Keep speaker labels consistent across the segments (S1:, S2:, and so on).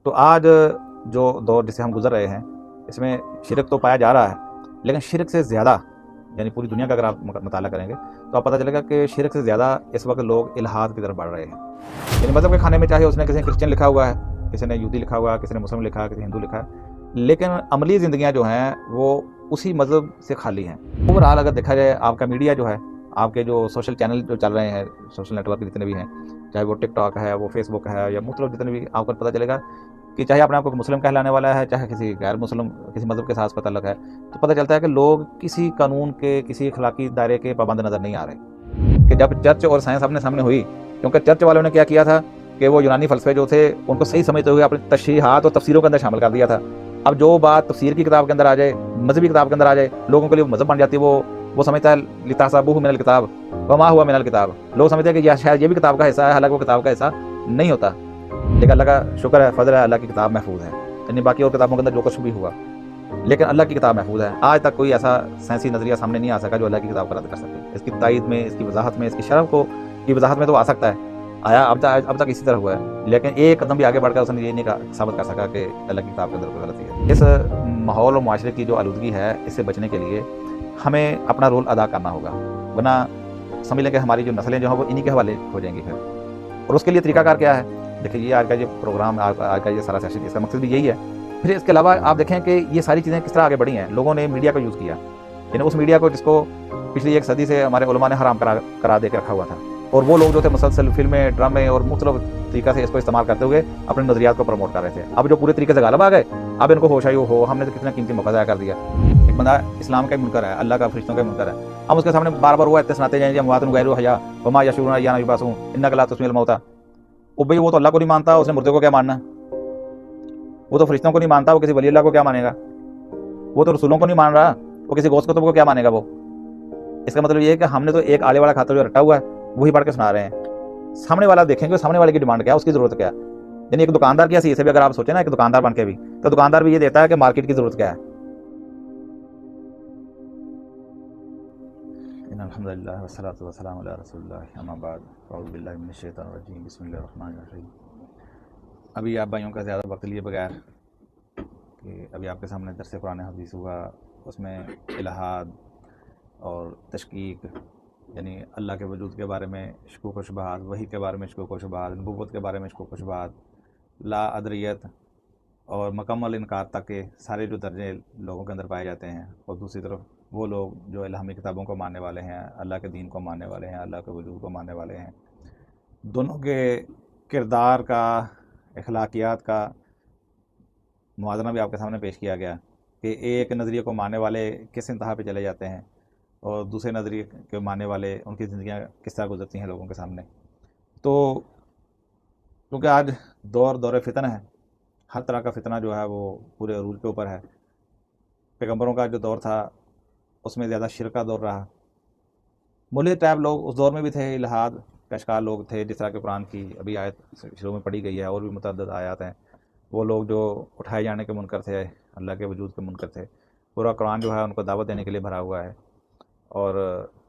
S1: تو آج جو دور جسے ہم گزر رہے ہیں اس میں شرک تو پایا جا رہا ہے، لیکن شرک سے زیادہ یعنی پوری دنیا کا اگر آپ مطالعہ کریں گے تو آپ پتہ چلے گا کہ شرک سے زیادہ اس وقت لوگ الحاد کی طرف بڑھ رہے ہیں۔ یعنی مذہب کے کھانے میں چاہے اس نے کسی نے کرسچن لکھا ہوا ہے، کسی نے یہودی لکھا ہوا ہے، کسی نے مسلم لکھا ہے، کسی نے ہندو لکھا ہے، لیکن عملی زندگیاں جو ہیں وہ اسی مذہب سے خالی ہیں۔ اوورآل اگر دیکھا جائے آپ کا میڈیا جو ہے، آپ کے جو سوشل چینل جو چل رہے ہیں، سوشل نیٹ ورک جتنے بھی ہیں، چاہے وہ ٹک ٹاک ہے، وہ فیس بک ہے، یا مختلف جتنے بھی آپ کو پتہ چلے گا کہ چاہے اپنے آپ کو مسلم کہلانے والا ہے، چاہے کسی غیر مسلم کسی مذہب کے ساتھ تعلق ہے، تو پتہ چلتا ہے کہ لوگ کسی قانون کے کسی اخلاقی دائرے کے پابند نظر نہیں آ رہے۔ کہ جب چرچ اور سائنس اپنے سامنے ہوئی، کیونکہ چرچ والوں نے کیا کیا تھا کہ وہ یونانی فلسفے جو تھے ان کو صحیح سمجھتے ہوئے اپنی تشریحات اور تفسیروں کے اندر شامل کر دیا تھا۔ اب جو بات تفسیر کی کتاب کے اندر آ جائے، مذہبی کتاب کے اندر آ جائے، لوگوں کے لیے مذہب بن جاتی ہے۔ وہ سمجھتا ہے لتحسبوہ من الکتاب وما ہوا من الکتاب، لوگ سمجھتے ہیں کہ شاید یہ بھی کتاب کا حصہ ہے، حالانکہ وہ کتاب کا حصہ نہیں ہوتا۔ لیکن اللہ کا شکر ہے، فضل ہے، اللہ کی کتاب محفوظ ہے، یعنی باقی اور کتابوں کے اندر جو کچھ بھی ہوا، لیکن اللہ کی کتاب محفوظ ہے۔ آج تک کوئی ایسا سائنسی نظریہ سامنے نہیں آ سکا جو اللہ کی کتاب کو رد کر سکے۔ اس کی تائید میں، اس کی وضاحت میں، اس کی شرف کی وضاحت میں تو آ سکتا ہے، آیا اب تک اسی طرح ہوا ہے، لیکن ایک قدم بھی آگے بڑھ کر اس نے یہ نہیں ثابت کر سکا کہ اللہ کی کتاب کے اندر کوئی غلطی ہے۔ اس ماحول اور معاشرے کی جو آلودگی ہے، اس سے بچنے کے لیے ہمیں اپنا رول ادا کرنا ہوگا، ورنہ سمجھ لیں کہ ہماری جو نسلیں جو ہیں وہ انہی کے حوالے ہو جائیں گی پھر۔ اور اس کے لیے طریقہ کار کیا ہے؟ دیکھیں، یہ آج کا یہ پروگرام، آج کا یہ سارا سیشن، اس کا مقصد بھی یہی ہے۔ پھر اس کے علاوہ آپ دیکھیں کہ یہ ساری چیزیں کس طرح آگے بڑھی ہیں۔ لوگوں نے میڈیا کا یوز کیا، یعنی اس میڈیا کو جس کو پچھلی ایک صدی سے ہمارے علماء نے حرام کرا دے کے رکھا ہوا تھا، اور وہ لوگ جو تھے مسلسل فلمیں، ڈرامے اور مختلف طریقہ سے اس کو استعمال کرتے ہوئے اپنے نظریات کو پروموٹ کر رہے تھے۔ اب جو پورے طریقے سے غالب آ گئے، اب ان کو ہوش آئی ہو ہم نے تو کتنا قیمتی موقع ضائع کر دیا۔ ایک بندہ اسلام کا منکر ہے، اللہ کا فرشتوں کا منکر ہے، ہم اس کے سامنے بار بار وہ ایتے سناتے جائیں کہ اموات غیر احیاء وما یشعرون ایان یبعثون انک لا تسمیع الموتى۔ او بھائی، وہ تو اللہ کو نہیں مانتا، اس نے مردے کو کیا ماننا؟ وہ تو فرشتوں کو نہیں مانتا، وہ کسی ولی اللہ کو کیا مانے گا؟ وہ تو رسولوں کو نہیں مان رہا، وہ کسی غوث قطب کو کیا مانے گا؟ وہ اس کا مطلب یہ ہے کہ ہم نے تو ایک آلے والا کھاتا جو رٹا ہوا ہے وہی پڑھ کے سنا رہے ہیں۔ سامنے والا دیکھیں گے سامنے والے کی ڈیمانڈ کیا ہے، اس کی ضرورت کیا ہے۔ یعنی ایک دکاندار کی حیثیت سے بھی اگر آپ سوچیں نا، ایک دکاندار بن کے بھی، تو دکاندار بھی یہ دیتا ہے کہ مارکیٹ کی ضرورت کیا ہے۔ ان الحمدللہ والصلاۃ والسلام علی رسول اللہ، اما بعد، اعوذ باللہ من الشیطان الرجیم، بسم اللہ الرحمن الرحیم۔ ابھی آپ بھائیوں کا زیادہ وقت لیے بغیر کہ ابھی آپ کے سامنے درس قرآن حدیث ہوا، اس میں الہاد اور تشکیک، یعنی اللہ کے وجود کے بارے میں شکوک و شبہات، وحی کے بارے میں شکوک و شبہات، نبوت کے بارے میں شکوک و شبہات، لا ادریت اور مکمل انکار تک کے سارے جو درجے لوگوں کے اندر پائے جاتے ہیں۔ اور دوسری طرف وہ لوگ جو الہامی کتابوں کو ماننے والے ہیں، اللہ کے دین کو ماننے والے ہیں، اللہ کے وجود کو ماننے والے ہیں، دونوں کے کردار کا، اخلاقیات کا موازنہ بھی آپ کے سامنے پیش کیا گیا کہ ایک نظریے کو ماننے والے کس انتہا پہ چلے جاتے ہیں اور دوسرے نظریے کے ماننے والے ان کی زندگیاں کس طرح گزرتی ہیں لوگوں کے سامنے۔ تو کیونکہ آج دور فتن ہے، ہر طرح کا فتنہ جو ہے وہ پورے عروج کے اوپر ہے۔ پیغمبروں کا جو دور تھا اس میں زیادہ شرک کا دور رہا، ملحد ٹائپ لوگ اس دور میں بھی تھے، الہاد کا شکار لوگ تھے، جس طرح کہ قرآن کی ابھی آیت شروع میں پڑھی گئی ہے، اور بھی متعدد آیات ہیں۔ وہ لوگ جو اٹھائے جانے کے منکر تھے، اللہ کے وجود کے منکر تھے، پورا قرآن جو ہے ان کو دعوت دینے کے لیے بھرا ہوا ہے۔ اور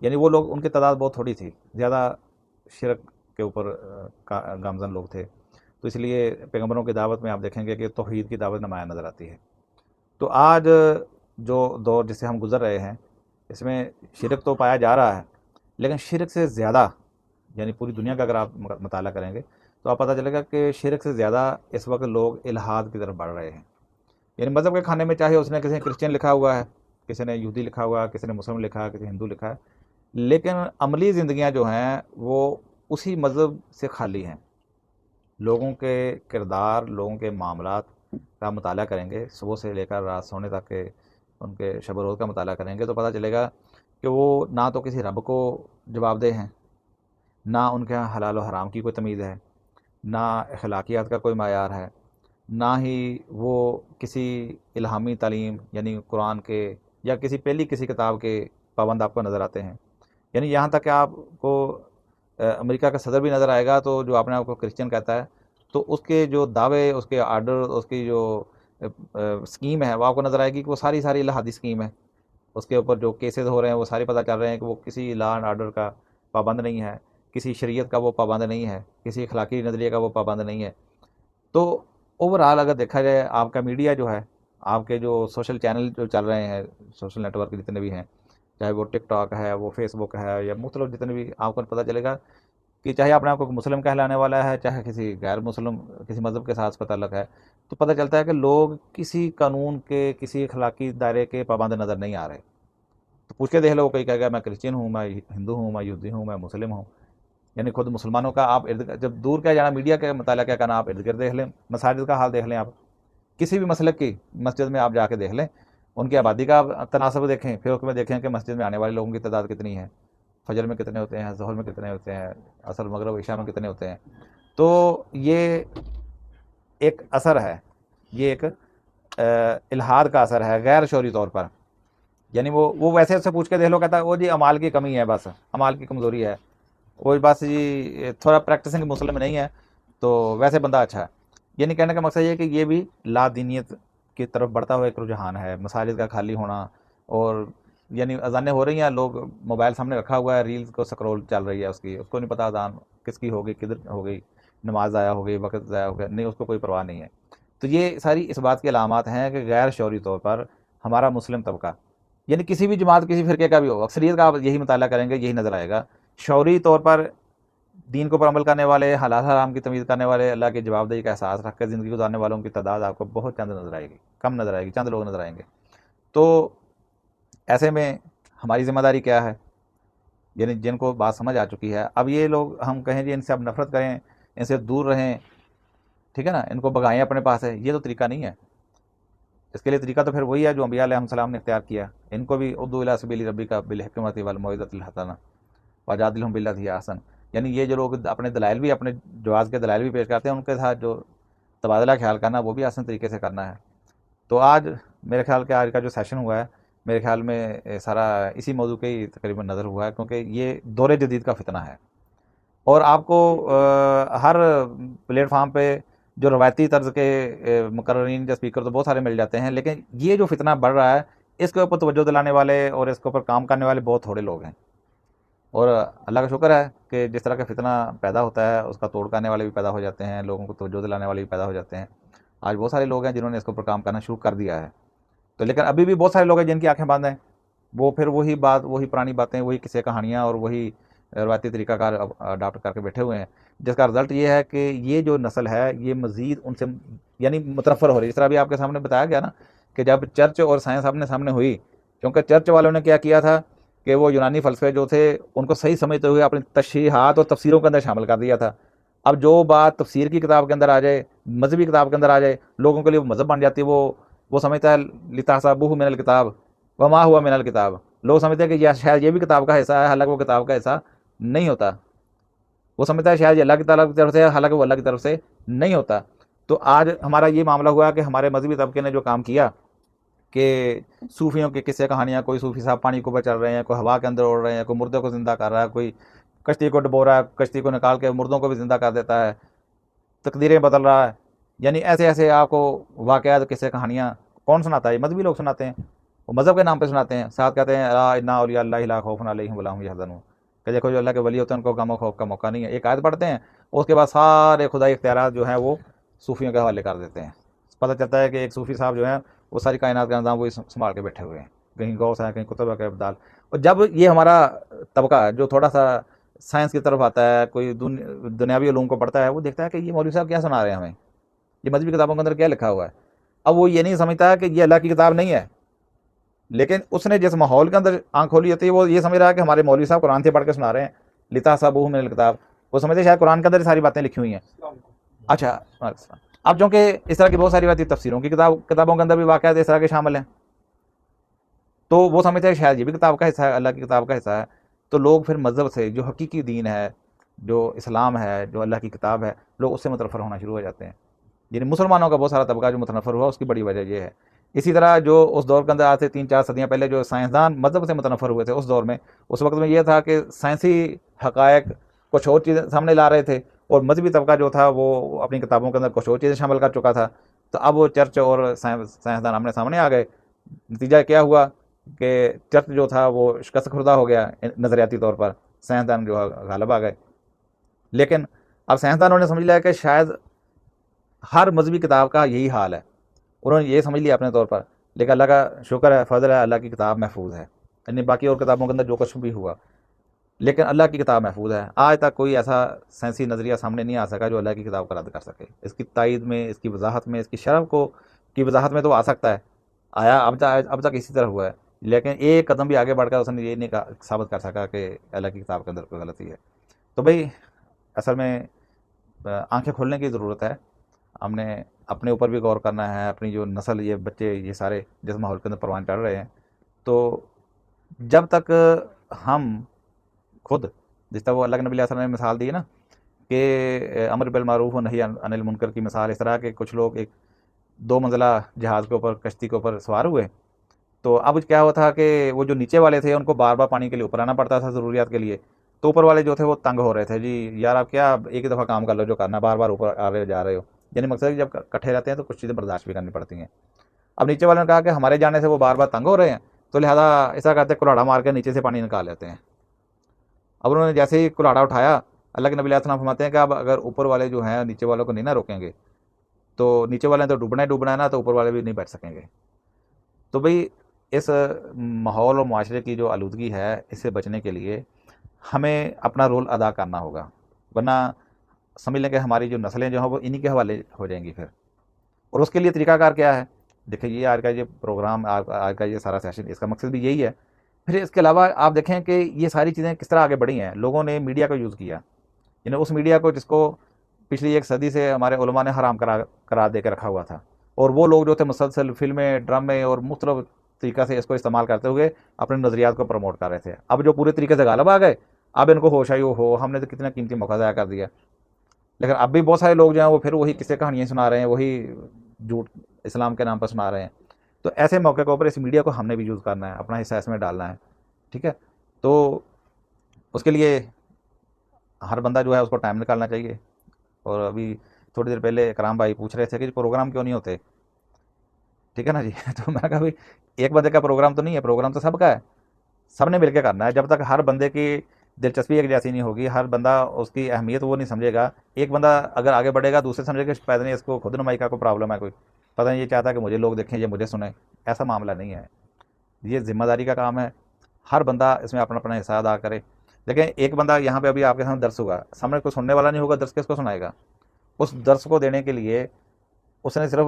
S1: یعنی وہ لوگ، ان کی تعداد بہت تھوڑی تھی، زیادہ شرک کے اوپر گامزن لوگ تھے۔ تو اس لیے پیغمبروں کی دعوت میں آپ دیکھیں گے کہ توحید کی دعوت نمایاں نظر آتی ہے۔ تو آج جو دور جسے ہم گزر رہے ہیں اس میں شرک تو پایا جا رہا ہے، لیکن شرک سے زیادہ، یعنی پوری دنیا کا اگر آپ مطالعہ کریں گے تو آپ پتہ چلے گا کہ شرک سے زیادہ اس وقت لوگ الحاد کی طرف بڑھ رہے ہیں۔ یعنی مذہب کے کھانے میں چاہے اس نے کسی نے کرسچن لکھا ہوا ہے، کسی نے یہودی لکھا ہوا ہے، کسی نے مسلم لکھا ہے، کسی نے ہندو لکھا ہے، لیکن عملی زندگیاں جو ہیں وہ اسی مذہب سے خالی ہیں۔ لوگوں کے کردار، لوگوں کے معاملات کا مطالعہ کریں گے، صبح سے لے کر رات سونے تک کے ان کے شب و روز کا مطالعہ کریں گے تو پتہ چلے گا کہ وہ نہ تو کسی رب کو جواب دہ ہیں، نہ ان کے یہاں حلال و حرام کی کوئی تمیز ہے، نہ اخلاقیات کا کوئی معیار ہے، نہ ہی وہ کسی الہامی تعلیم یعنی قرآن کے یا کسی کتاب کے پابند آپ کو نظر آتے ہیں۔ یعنی یہاں تک کہ آپ کو امریکہ کا صدر بھی نظر آئے گا تو جو اپنے آپ کو کرسچن کہتا ہے، تو اس کے جو دعوے، اس کے آرڈر، اس کی جو اسکیم ہے وہ آپ کو نظر آئے گی کہ وہ ساری الہادی اسکیم ہے۔ اس کے اوپر جو کیسز ہو رہے ہیں وہ سارے پتہ چل رہے ہیں کہ وہ کسی لا اینڈ آرڈر کا پابند نہیں ہے، کسی شریعت کا وہ پابند نہیں ہے، کسی اخلاقی نظریے کا وہ پابند نہیں ہے۔ تو اوور آل اگر دیکھا جائے آپ کا میڈیا جو ہے، آپ کے جو سوشل چینل جو چل رہے ہیں، سوشل نیٹ ورک جتنے بھی ہیں، چاہے وہ ٹک ٹاک ہے، وہ فیس بک ہے، یا مختلف جتنے بھی، آپ کو پتہ چلے گا کہ چاہے اپنے آپ کو مسلم کہلانے والا ہے، چاہے کسی غیر مسلم کسی مذہب کے ساتھ اس کا تعلق ہے، تو پتہ چلتا ہے کہ لوگ کسی قانون کے، کسی اخلاقی دائرے کے پابند نظر نہیں آ رہے. تو پوچھ کے دیکھ لو، کوئی کہے گا میں کرسچن ہوں، میں ہندو ہوں، میں یہودی ہوں، میں مسلم ہوں. یعنی خود مسلمانوں کا آپ جب دور کیا جانا، میڈیا کا مطالعہ کیا کرنا، آپ ارد گرد دیکھ لیں، مساجد کا حال دیکھ لیں، آپ کسی بھی مسلک کی مسجد میں آپ جا کے دیکھ لیں، ان کی آبادی کا آپ تناسب دیکھیں، پھر اس میں دیکھیں کہ مسجد میں آنے والے لوگوں کی تعداد کتنی ہے، فجر میں کتنے ہوتے ہیں، ظہر میں کتنے ہوتے ہیں، عصر مغرب عشاء میں کتنے ہوتے ہیں. تو یہ ایک اثر ہے، یہ ایک الحاد کا اثر ہے غیر شعوری طور پر. یعنی وہ ویسے سے پوچھ کے دیکھ لو، کہتا ہے وہ جی امال کی کمی ہے، بس امال کی کمزوری ہے، وہ بس جی تھوڑا پریکٹسنگ مسلم نہیں ہے، تو ویسے بندہ اچھا ہے. یعنی کہنے کا مقصد یہ ہے کہ یہ بھی لا دینیت کی طرف بڑھتا ہوا ایک رجحان ہے. مساجد کا خالی ہونا، اور یعنی اذانیں ہو رہی ہیں، لوگ موبائل سامنے رکھا ہوا ہے، ریلز کو سکرول چل رہی ہے اس کو نہیں پتہ اذان کس کی ہوگی، کدھر ہو گئی، نماز ضائع ہو گئی، وقت ضائع ہو گیا، نہیں اس کو کوئی پرواہ نہیں ہے. تو یہ ساری اس بات کی علامات ہیں کہ غیر شعوری طور پر ہمارا مسلم طبقہ، یعنی کسی بھی جماعت، کسی فرقے کا بھی ہو، اکثریت کا آپ یہی مطالعہ کریں گے، یہی نظر آئے گا. شعوری طور پر دین کو پر عمل کرنے والے، حلال حرام کی تمیز کرنے والے، اللہ کی جواب دہی کا احساس رکھ کر زندگی گزارنے والوں کی تعداد آپ کو بہت چند نظر آئے گی، کم نظر آئے گی، چند لوگ نظر آئیں گے. تو ایسے میں ہماری ذمہ داری کیا ہے؟ یعنی جن کو بات سمجھ آ چکی ہے، اب یہ لوگ ہم کہیں جی ان سے اب نفرت کریں، ان سے دور رہیں، ٹھیک ہے نا، ان کو بگائیں اپنے پاس ہے، یہ تو طریقہ نہیں ہے. اس کے لیے طریقہ تو پھر وہی ہے جو انبیاء علیہ السلام نے اختیار کیا. ان کو بھی ادعو الی سبیل ربک بالحکمۃ والموعظۃ الحسنہ وجادلھم باللتی ہی احسن. یعنی یہ جو لوگ اپنے دلائل بھی، اپنے جواز کے دلائل بھی پیش کرتے ہیں، ان کے ساتھ جو تبادلہ خیال کرنا وہ بھی آسان طریقے سے کرنا ہے. تو آج میرے خیال کہ آج کا جو سیشن ہوا ہے، میرے خیال میں سارا اسی موضوع کے ہی تقریباً نظر ہوا ہے، کیونکہ یہ دور جدید کا فتنہ ہے. اور آپ کو ہر پلیٹ فارم پہ جو روایتی طرز کے مقررین یا اسپیکر تو بہت سارے مل جاتے ہیں، لیکن یہ جو فتنہ بڑھ رہا ہے، اس کے اوپر توجہ دلانے والے اور اس کے اوپر کام کرنے والے بہت تھوڑے لوگ ہیں. اور اللہ کا شکر ہے کہ جس طرح کا فتنہ پیدا ہوتا ہے، اس کا توڑ کرنے والے بھی پیدا ہو جاتے ہیں، لوگوں کو توجہ دلانے والے بھی پیدا ہو جاتے ہیں. آج بہت سارے لوگ ہیں جنہوں نے اس کے اوپر کام کرنا شروع کر دیا ہے. تو لیکن ابھی بھی بہت سارے لوگ ہیں جن کی آنکھیں بند ہیں، وہ پھر وہی بات، وہی پرانی باتیں، وہی قصے کہانیاں اور وہی روایتی طریقہ کار اڈاپٹ کر کے بیٹھے ہوئے ہیں، جس کا رزلٹ یہ ہے کہ یہ جو نسل ہے یہ مزید ان سے یعنی متنفر ہو رہی ہے. جس طرح ابھی آپ کے سامنے بتایا گیا نا کہ جب چرچ اور سائنس آمنے سامنے ہوئی، کیونکہ چرچ والوں نے کیا تھا کہ وہ یونانی فلسفے جو تھے ان کو صحیح سمجھتے ہوئے اپنی تشریحات اور تفسیروں کے اندر شامل کر دیا تھا. اب جو بات تفسیر کی کتاب کے اندر آ جائے، مذہبی کتاب کے اندر آ جائے، لوگوں کے لیے وہ مذہب بن جاتی ہے. وہ سمجھتا ہے لتحسبوہ من الکتاب وما ہوا من الکتاب. لوگ سمجھتے ہیں کہ یہ شاید یہ بھی کتاب کا حصہ ہے، حالانکہ وہ کتاب کا حصہ نہیں ہوتا. وہ سمجھتا ہے شاید یہ اللہ کی تعالیٰ کی طرف سے ہے، حالانکہ وہ اللہ کی طرف سے نہیں ہوتا. تو آج ہمارا یہ معاملہ ہوا کہ ہمارے مذہبی طبقے نے جو کام کیا کہ صوفیوں کے قصے کہانیاں، کوئی صوفی صاحب پانی کو چل رہے ہیں، کوئی ہوا کے اندر اڑ رہے ہیں، کوئی مردے کو زندہ کر رہا ہے، کوئی کشتی کو ڈبو رہا ہے، کشتی کو نکال کے مردوں کو بھی زندہ کر دیتا ہے، تقدیریں بدل رہا ہے. یعنی ایسے آپ کو واقعات، قصے کہانیاں کون سناتا ہے؟ یہ مذہبی لوگ سناتے ہیں، وہ مذہب کے نام پہ سناتے ہیں. ساتھ کہتے ہیں الا ان اولیاء اللہ لا خوف علیہم ولا هم يحزنون، کہ دیکھو جو اللہ کے ولی ہوتے ہیں ان کو غم و خوف کا موقع نہیں ہے. ایک آیت پڑھتے ہیں، اس کے بعد سارے خدائی اختیارات جو ہیں وہ صوفیوں کے حوالے کر دیتے ہیں. پتہ چلتا ہے کہ ایک صوفی صاحب جو ہیں وہ ساری کائنات کا نظام وہی سنبھال کے بیٹھے ہوئے ہیں، کہیں غوث ہے، کہیں قطب کے ابدال. اور جب یہ ہمارا طبقہ جو تھوڑا سا سائنس کی طرف آتا ہے، کوئی دنیاوی علوم کو پڑھتا ہے، وہ دیکھتا ہے کہ یہ مولوی صاحب کیا سنا رہے ہیں ہمیں، یہ مذہبی کتابوں کے اندر کیا لکھا ہوا ہے. اب وہ یہ نہیں سمجھتا کہ یہ اللہ کی کتاب نہیں ہے، لیکن اس نے جس ماحول کے اندر آنکھ کھولی ہوتی ہے وہ یہ سمجھ رہا ہے کہ ہمارے مولوی صاحب قرآن سے پڑھ کے سنا رہے ہیں لتحسبوہ من الکتاب. وہ سمجھتے شاید قرآن کے اندر ساری باتیں لکھی ہوئی ہیں. اچھا، اب چونکہ اس طرح کی بہت ساری باتیں تفسیروں کی کتابوں کے اندر بھی واقعات اس طرح کے شامل ہیں، تو وہ سمجھتے ہیں شاید یہ بھی کتاب کا حصہ ہے، اللہ کی کتاب کا حصہ ہے. تو لوگ پھر مذہب سے، جو حقیقی دین ہے، جو اسلام ہے، جو اللہ کی کتاب ہے، لوگ اس سے متنفر ہونا شروع ہو جاتے ہیں. یعنی مسلمانوں کا بہت سارا طبقہ جو متنفر ہوا، اس کی بڑی وجہ یہ ہے. اسی طرح جو اس دور کے اندر آج سے 3-4 صدیاں پہلے جو سائنسدان مذہب سے متنفر ہوئے تھے اس دور میں، اس وقت میں یہ تھا کہ سائنسی حقائق کچھ اور چیزیں سامنے لا رہے تھے، اور مذہبی طبقہ جو تھا وہ اپنی کتابوں کے اندر کچھ اور چیزیں شامل کر چکا تھا. تو اب وہ چرچ اور سائنسدان آمنے سامنے آ گئے. نتیجہ کیا ہوا کہ چرچ جو تھا وہ شکست خوردہ ہو گیا نظریاتی طور پر، سائنسدان جو غالب آ گئے. لیکن اب سائنسدانوں نے سمجھ لیا کہ شاید ہر مذہبی کتاب کا یہی حال ہے، انہوں نے یہ سمجھ لیا اپنے طور پر، لیکن اللہ کا شکر ہے، فضل ہے، اللہ کی کتاب محفوظ ہے، یعنی باقی اور کتابوں کے اندر جو کچھ بھی ہوا، لیکن اللہ کی کتاب محفوظ ہے۔ آج تک کوئی ایسا سائنسی نظریہ سامنے نہیں آ سکا جو اللہ کی کتاب کو رد کر سکے۔ اس کی تائید میں، اس کی وضاحت میں، اس کی شرف کو کی وضاحت میں تو آ سکتا ہے، آیا اب تک اسی طرح ہوا ہے، لیکن ایک قدم بھی آگے بڑھ کر اس نے یہ نہیں ثابت کر سکا کہ اللہ کی کتاب کے اندر کوئی غلطی ہے۔ تو بھئی اصل میں آنکھیں کھولنے کی ضرورت ہے، ہم نے اپنے اوپر بھی غور کرنا ہے، اپنی جو نسل، یہ بچے، یہ سارے جس ماحول کے اندر پروان چڑھ رہے ہیں، تو جب تک ہم خود، جس طرح وہ اللہ کے نبی علیہ السلام نے مثال دی ہے نا کہ امر بالمعروف و نہی عن المنکر کی مثال، اس طرح کہ کچھ لوگ ایک 2 منزلہ جہاز کے اوپر، کشتی کے اوپر سوار ہوئے، تو اب کیا ہوا تھا کہ وہ جو نیچے والے تھے ان کو بار بار پانی کے لیے اوپر آنا پڑتا تھا ضروریات کے لیے، تو اوپر والے جو تھے وہ تنگ ہو رہے تھے، جی یار آپ کیا ایک ہی دفعہ کام کر لو جو کرنا، بار بار اوپر آ رہے ہو جا رہے ہو، یعنی مقصد ہے کہ جب کٹھے رہتے ہیں تو کچھ چیزیں برداشت بھی کرنی پڑتی ہیں۔ اب نیچے والے نے کہا کہ ہمارے جانے سے وہ بار بار تنگ ہو رہے ہیں، تو لہٰذا ایسا کرتے کلاڑا مار کے نیچے سے پانی نکال لیتے ہیں۔ اب انہوں نے جیسے ہی کلاڑا اٹھایا، اللہ کے نبی علیہ السلام فرماتے ہیں کہ اب اگر اوپر والے جو ہیں نیچے والوں کو نہیں نہ روکیں گے تو نیچے والے تو ڈوبنا ہی ڈوبنا ہے نا، تو اوپر والے بھی نہیں بیٹھ سکیں گے۔ تو بھئی اس ماحول اور معاشرے کی جو آلودگی ہے، اس سے بچنے کے لیے ہمیں اپنا رول ادا کرنا ہوگا، ورنہ سمجھ لیں کہ ہماری جو نسلیں جو ہیں وہ انہی کے حوالے ہو جائیں گی پھر۔ اور اس کے لیے طریقہ کار کیا ہے؟ دیکھیں یہ آج کا یہ پروگرام، آج کا یہ سارا سیشن، اس کا مقصد بھی یہی ہے۔ پھر اس کے علاوہ آپ دیکھیں کہ یہ ساری چیزیں کس طرح آگے بڑھی ہیں، لوگوں نے میڈیا کا یوز کیا، یعنی اس میڈیا کو جس کو پچھلی 1 صدی سے ہمارے علماء نے حرام قرار دے کے رکھا ہوا تھا، اور وہ لوگ جو تھے مسلسل فلمیں، ڈرامے اور مختلف طریقہ سے اس کو استعمال کرتے ہوئے اپنے نظریات کو پروموٹ کر رہے تھے۔ اب جو پورے طریقے سے غالب آ گئے، اب ان کو ہوش آئی، ہو ہم نے تو کتنا قیمتی موقع ضائع کر دیا۔ لیکن اب بھی بہت سارے لوگ جو ہیں وہ پھر وہی قصے کہانیاں سنا رہے ہیں، وہی جھوٹ اسلام کے نام پر سنا رہے ہیں۔ تو ایسے موقع کے اوپر اس میڈیا کو ہم نے بھی یوز کرنا ہے، اپنا حصہ اس میں ڈالنا ہے، ٹھیک ہے؟ تو اس کے لیے ہر بندہ جو ہے اس کو ٹائم نکالنا چاہیے۔ اور ابھی تھوڑی دیر پہلے اکرام بھائی پوچھ رہے تھے کہ پروگرام کیوں نہیں ہوتے، ٹھیک ہے نا جی؟ تو میں نے کہا بھائی ایک بندے کا پروگرام تو نہیں ہے، پروگرام تو سب کا ہے، سب نے مل کے کرنا ہے۔ جب تک ہر بندے کی دلچسپی ایک جیسی نہیں ہوگی، ہر بندہ اس کی اہمیت وہ نہیں سمجھے گا، ایک بندہ اگر آگے بڑھے گا دوسرے سمجھے گا پتہ نہیں اس کو خود نمائی کا کوئی پرابلم ہے، کوئی پتہ نہیں یہ چاہتا ہے کہ مجھے لوگ دیکھیں، یہ مجھے سنیں، ایسا معاملہ نہیں ہے۔ یہ ذمہ داری کا کام ہے، ہر بندہ اس میں اپنا اپنا حصہ ادا کرے۔ لیکن ایک بندہ یہاں پہ ابھی آپ کے سامنے درس ہوگا، سامنے کوئی سننے والا نہیں ہوگا، درس کس کو سنائے گا؟ اس درس کو دینے کے لیے اس نے صرف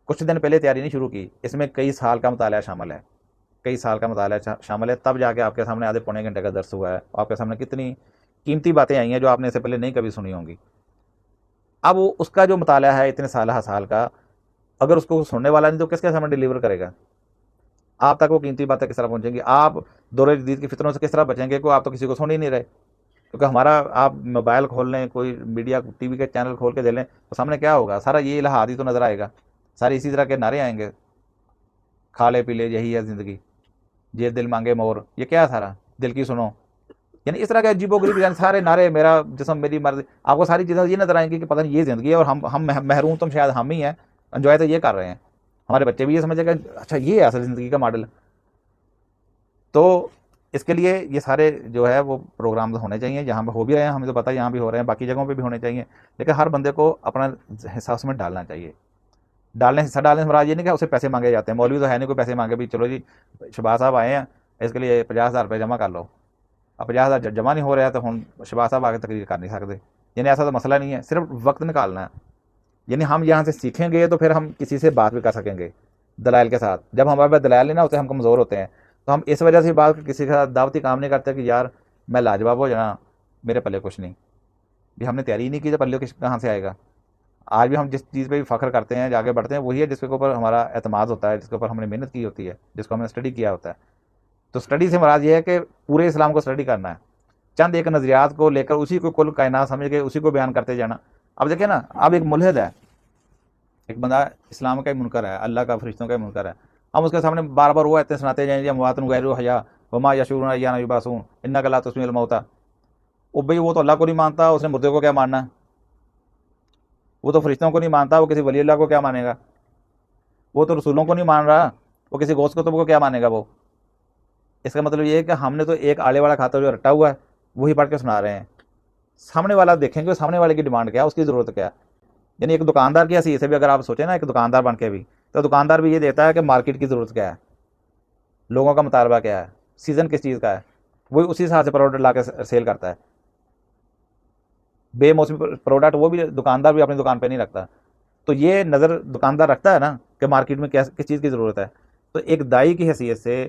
S1: کچھ دن پہلے تیاری نہیں شروع کی، اس میں کئی سال کا مطالعہ شامل ہے، کئی سال کا مطالعہ شامل ہے، تب جا کے آپ کے سامنے آدھے پونے گھنٹے کا درس ہوا ہے، آپ کے سامنے کتنی قیمتی باتیں آئی ہیں جو آپ نے اس سے پہلے نہیں کبھی سنی ہوں گی۔ اب اس کا جو مطالعہ ہے اتنے سال کا، اگر اس کو سننے والا نہیں تو کس کے سامنے ڈیلیور کرے گا؟ آپ تک وہ قیمتی باتیں کس طرح پہنچیں گی؟ آپ دور جدید کی فتنوں سے کس طرح بچیں گے؟ کوئی آپ تو کسی کو سن ہی نہیں رہے، کیونکہ ہمارا آپ موبائل کھول لیں، کوئی میڈیا ٹی وی کے چینل کھول کے دے لیں تو سامنے کیا ہوگا؟ سارا یہ الہاد ہی تو نظر آئے گا، سارے اسی طرح کے نعرے آئیں گے، کھا لے پی لے یہی ہے زندگی، یہ دل مانگے مور، یہ کیا ہے سارا؟ دل کی سنو، یعنی اس طرح کے عجیب و غریب یعنی سارے نعرے، میرا جسم میری مرضی، آپ کو ساری چیزیں یہ نظر آئیں گی کہ پتہ نہیں یہ زندگی ہے، اور ہم محروم تم شاید ہم ہی ہیں، انجوائے تو یہ کر رہے ہیں، ہمارے بچے بھی یہ سمجھے گا اچھا یہ ہے اصل زندگی کا ماڈل۔ تو اس کے لیے یہ سارے جو ہے وہ پروگرامز ہونے چاہیے، جہاں پہ ہو بھی رہے ہیں ہمیں تو پتہ ہے، یہاں بھی ہو رہے ہیں، باقی جگہوں پہ بھی ہونے چاہیے، لیکن ہر بندے کو اپنا حصہ اس میں ڈالنا چاہیے۔ حصہ ڈالنے سے مراد یہ نہیں کہ اسے پیسے مانگے جاتے ہیں، مولوی تو ہے نہیں کوئی پیسے مانگے بھی چلو جی شہباز صاحب آئے ہیں اس کے لیے 50,000 روپے جمع کر لو، اب 50,000 جمع نہیں ہو رہا ہے تو ہم شہباز صاحب آگے تقریر کر نہیں سکتے، یعنی ایسا تو مسئلہ نہیں ہے، صرف وقت نکالنا ہے۔ یعنی ہم یہاں سے سیکھیں گے تو پھر ہم کسی سے بات بھی کر سکیں گے دلائل کے ساتھ، جب ہمارے پاس دلائل نہیں نہ ہوتے ہم کمزور ہوتے ہیں، تو ہم اس وجہ سے بات کسی کا دعوتی کام نہیں کرتے کہ یار میں لاجواب ہو جانا، میرے پلے کچھ نہیں، بھی ہم نے تیاری ہی نہیں کی تو پلے کہاں سے آئے گا؟ آج بھی ہم جس چیز پہ بھی فخر کرتے ہیں، آگے بڑھتے ہیں، وہی ہے جس کے اوپر ہمارا اعتماد ہوتا ہے، جس کے اوپر ہم نے محنت کی ہوتی ہے، جس کو ہم نے اسٹڈی کیا ہوتا ہے۔ تو اسٹڈی سے مراد یہ ہے کہ پورے اسلام کو اسٹڈی کرنا ہے، چند ایک نظریات کو لے کر اسی کو کل کائنات سمجھ کے اسی کو بیان کرتے جانا۔ اب دیکھیں نا، اب ایک ملحد ہے، ایک بندہ اسلام کا ہی منکر ہے، اللہ کا فرشتوں کا ہی منکر ہے، ہم اس کے سامنے بار بار وہ ایتے سناتے جائیں، اموات غیر حیا وما یشعرون ایان یبعثون انک لا تسمیع الموتى۔ او بھائی وہ تو اللہ کو نہیں مانتا، اس نے مردے کو کیا ماننا ہے؟ وہ تو فرشتوں کو نہیں مانتا، وہ کسی ولی اللہ کو کیا مانے گا؟ وہ تو رسولوں کو نہیں مان رہا، وہ کسی غوث قطب کو کیا مانے گا؟ وہ اس کا مطلب یہ ہے کہ ہم نے تو ایک آلے والا کھاتا جو رٹا ہوا ہے وہی پڑھ کے سنا رہے ہیں، سامنے والا دیکھیں گے سامنے والے کی ڈیمانڈ کیا ہے، اس کی ضرورت کیا ہے۔ یعنی ایک دکاندار کی حیثیت سے بھی اگر آپ سوچیں نا، ایک دکاندار بن کے بھی، تو دکاندار بھی یہ دیکھتا ہے کہ مارکیٹ کی ضرورت کیا ہے، لوگوں کا مطالبہ کیا ہے، سیزن کس چیز کا ہے، وہی اسی حساب سے پروڈکٹ لا کے سیل کرتا ہے. بے موسمی پروڈکٹ وہ بھی دکاندار بھی اپنی دکان پہ نہیں رکھتا. تو یہ نظر دکاندار رکھتا ہے نا کہ مارکیٹ میں کس چیز کی ضرورت ہے. تو ایک دائی کی حیثیت سے،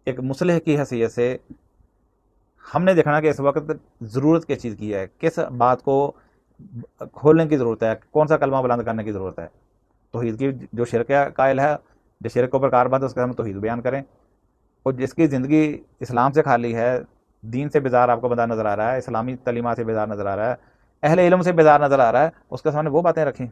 S1: ایک مصلح کی حیثیت سے ہم نے دیکھنا کہ اس وقت ضرورت کس چیز کی ہے، کس بات کو کھولنے کی ضرورت ہے، کون سا کلمہ بلند کرنے کی ضرورت ہے. توحید کی جو شرک قائل ہے، جو شرک کے اوپر کاربند ہے، اس کا ہم توحید بیان کریں. اور جس کی زندگی اسلام سے خالی ہے، دین سے بیزار آپ کو بندہ نظر آ رہا ہے، اسلامی تعلیمات سے بیزار نظر آ رہا ہے، اہل علم سے بیزار نظر آ رہا ہے، اس کے سامنے وہ باتیں رکھیں.